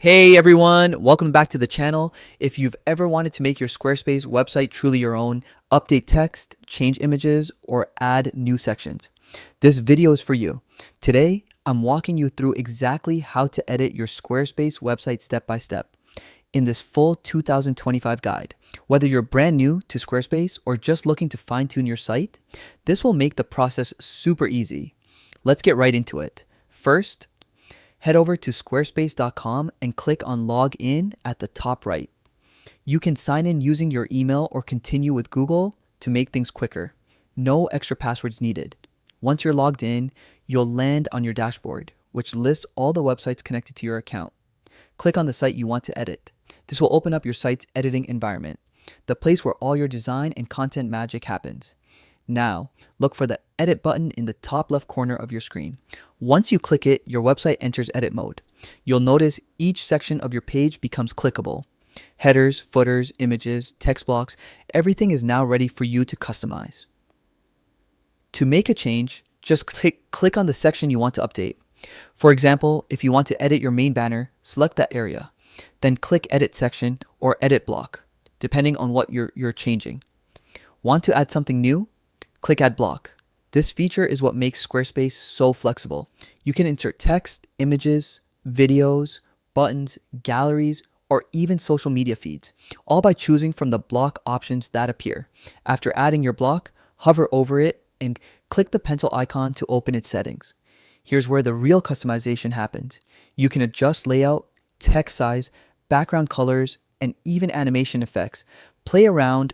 Hey everyone, welcome back to the channel. If you've ever wanted to make your Squarespace website truly your own, update text, change images, or add new sections, this video is for you. Today, I'm walking you through exactly how to edit your Squarespace website step by step in this full 2025 guide. Whether you're brand new to Squarespace or just looking to fine-tune your site, this will make the process super easy. Let's get right into it. First, head over to squarespace.com and click on Log In at the top right. You can sign in using your email or continue with Google to make things quicker. No extra passwords needed. Once you're logged in, you'll land on your dashboard, which lists all the websites connected to your account. Click on the site you want to edit. This will open up your site's editing environment, the place where all your design and content magic happens. Now, look for the Edit button in the top left corner of your screen. Once you click it, your website enters edit mode. You'll notice each section of your page becomes clickable. Headers, footers, images, text blocks, everything is now ready for you to customize. To make a change, just click on the section you want to update. For example, if you want to edit your main banner, select that area. Then click Edit Section or Edit Block, depending on what you're changing. Want to add something new? Click Add Block. This feature is what makes Squarespace so flexible. You can insert text, images, videos, buttons, galleries, or even social media feeds, all by choosing from the block options that appear. After adding your block, hover over it and click the pencil icon to open its settings. Here's where the real customization happens. You can adjust layout, text size, background colors, and even animation effects. Play around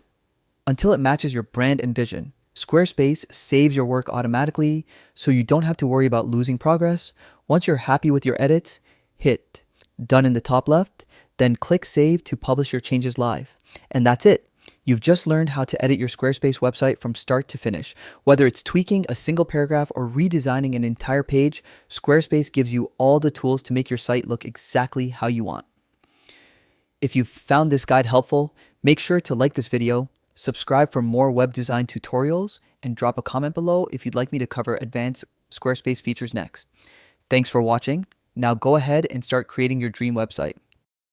until it matches your brand and vision. Squarespace saves your work automatically, so you don't have to worry about losing progress. Once you're happy with your edits, hit Done in the top left, then click Save to publish your changes live. And that's it. You've just learned how to edit your Squarespace website from start to finish. Whether it's tweaking a single paragraph or redesigning an entire page, Squarespace gives you all the tools to make your site look exactly how you want. If you found this guide helpful, make sure to like this video, subscribe for more web design tutorials, and drop a comment below if you'd like me to cover advanced Squarespace features next. Thanks for watching. Now go ahead and start creating your dream website.